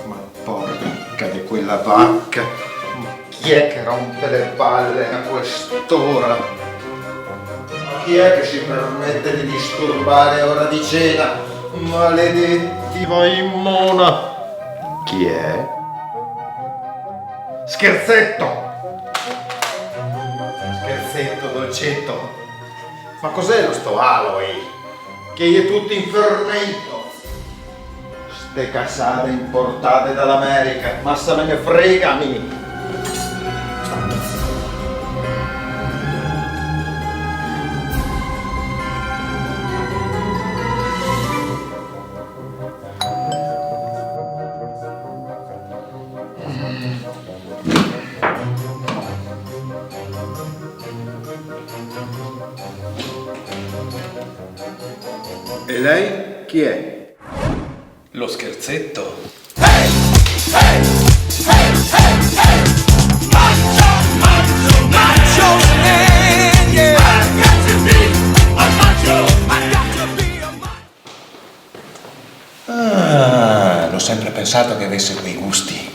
Ma porca di quella vacca! Ma chi è che rompe le palle a quest'ora? Ma chi è che si permette di disturbare ora di cena? Maledetti, vai in mona! Chi è? Scherzetto! Scherzetto, dolcetto! Ma cos'è lo sto Aloy? Che è tutto infermento! Ste cassate importate dall'America, massa me ne fregami! E lei chi è? Lo scherzetto? Ah, l'ho sempre pensato che avesse quei gusti.